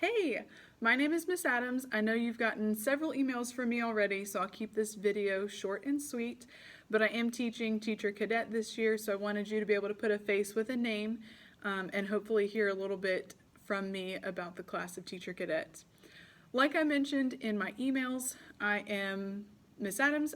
Hey, my name is Miss Adams. I know you've gotten several emails from me already, so I'll keep this video short and sweet. But I am teaching Teacher Cadet this year, so I wanted you to be able to put a face with a name and hopefully hear a little bit from me about the class of Teacher Cadets. Like I mentioned in my emails, I am Miss Adams.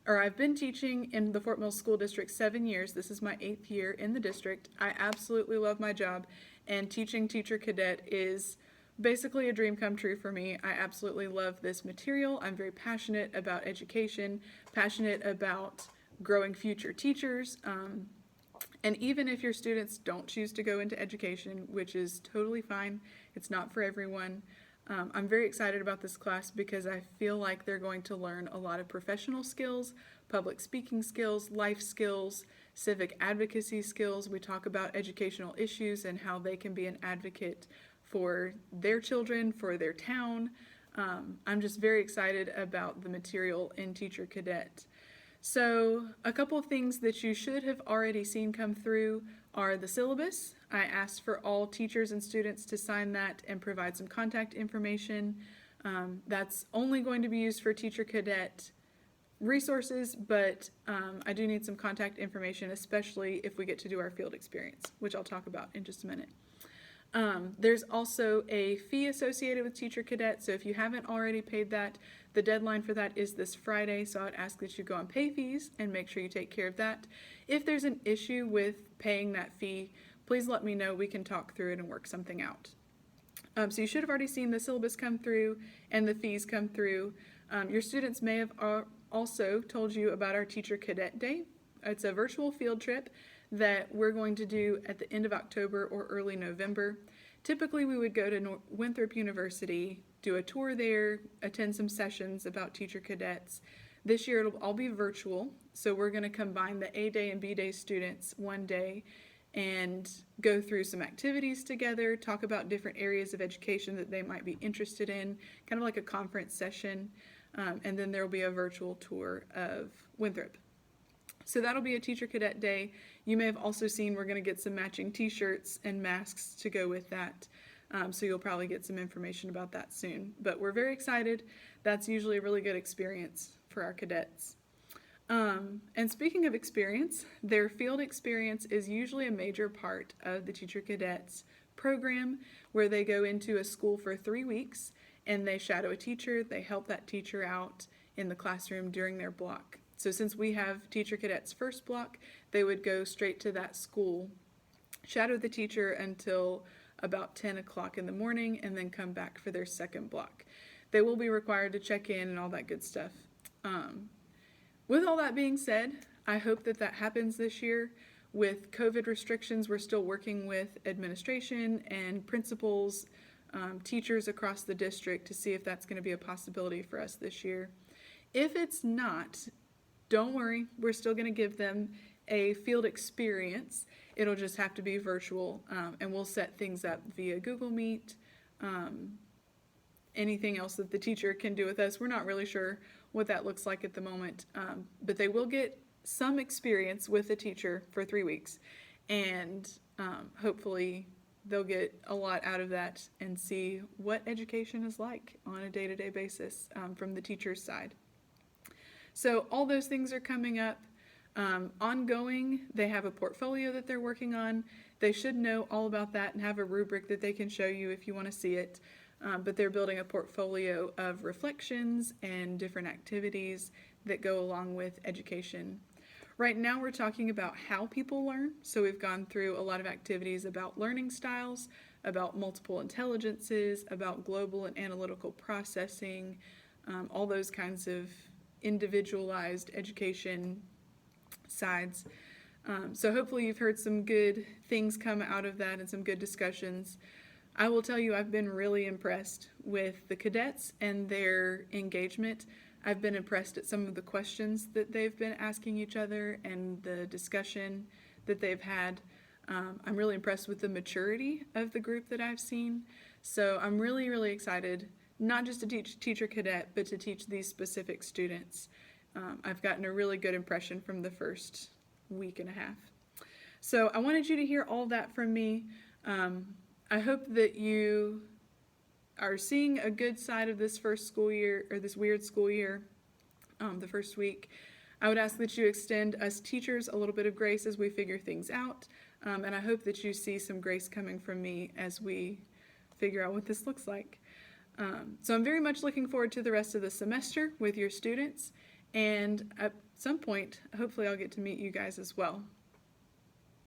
I've been teaching in the Fort Mill School District 7 years. This is my 8th year in the district. I absolutely love my job, and teaching Teacher Cadet is basically a dream come true for me. I absolutely love this material. I'm very passionate about education, passionate about growing future teachers. And even if your students don't choose to go into education, which is totally fine, it's not for everyone. I'm very excited about this class because I feel like they're going to learn a lot of professional skills, public speaking skills, life skills, civic advocacy skills. We talk about educational issues and how they can be an advocate for their children, for their town. I'm just very excited about the material in Teacher Cadet. So a couple of things that you should have already seen come through are the syllabus. I asked for all teachers and students to sign that and provide some contact information. That's only going to be used for Teacher Cadet resources, but I do need some contact information, especially if we get to do our field experience, which I'll talk about in just a minute. There's also a fee associated with Teacher Cadet, so if you haven't already paid that, the deadline for that is this Friday, so I'd ask that you go on pay fees and make sure you take care of that. If there's an issue with paying that fee, please let me know. We can talk through it and work something out. So you should have already seen the syllabus come through and the fees come through. Your students may have also told you about our Teacher Cadet Day. It's a virtual field trip that we're going to do at the end of October or early November. Typically we would go to Winthrop University, do a tour there, attend some sessions about Teacher Cadets. This year it'll all be virtual, so we're going to combine the A Day and B Day students one day and go through some activities together, talk about different areas of education that they might be interested in, kind of like a conference session, and then there will be a virtual tour of Winthrop. So that'll be a Teacher Cadet Day. You may have also seen we're going to get some matching t-shirts and masks to go with that. So you'll probably get some information about that soon. But we're very excited. That's usually a really good experience for our cadets. And speaking of experience, their field experience is usually a major part of the Teacher Cadets program, where they go into a school for 3 weeks and they shadow a teacher. They help that teacher out in the classroom during their block. So since we have Teacher Cadets first block, they would go straight to that school, shadow the teacher until about 10 o'clock in the morning, and then come back for their second block. They will be required to check in and all that good stuff. With all that being said, I hope that that happens this year. With COVID restrictions, we're still working with administration and principals, teachers across the district to see if that's going to be a possibility for us this year. If it's not, don't worry, we're still going to give them a field experience. It'll just have to be virtual, and we'll set things up via Google Meet, anything else that the teacher can do with us. We're not really sure what that looks like at the moment, but they will get some experience with the teacher for 3 weeks, and hopefully they'll get a lot out of that and see what education is like on a day-to-day basis from the teacher's side. So all those things are coming up. Ongoing, they have a portfolio that they're working on. They should know all about that and have a rubric that they can show you if you want to see it. But they're building a portfolio of reflections and different activities that go along with education. Right now we're talking about how people learn. So we've gone through a lot of activities about learning styles, about multiple intelligences, about global and analytical processing, all those kinds of individualized education sides. So hopefully you've heard some good things come out of that and some good discussions. I will tell you, I've been really impressed with the cadets and their engagement. I've been impressed at some of the questions that they've been asking each other and the discussion that they've had. I'm really impressed with the maturity of the group that I've seen. So I'm really, really excited, not just to teach Teacher Cadet, but to teach these specific students. I've gotten a really good impression from the first week and a half. So I wanted you to hear all that from me. I hope that you are seeing a good side of this first school year, or this weird school year, the first week, I would ask that you extend us teachers a little bit of grace as we figure things out. And I hope that you see some grace coming from me as we figure out what this looks like. So I'm very much looking forward to the rest of the semester with your students. And at some point, hopefully I'll get to meet you guys as well.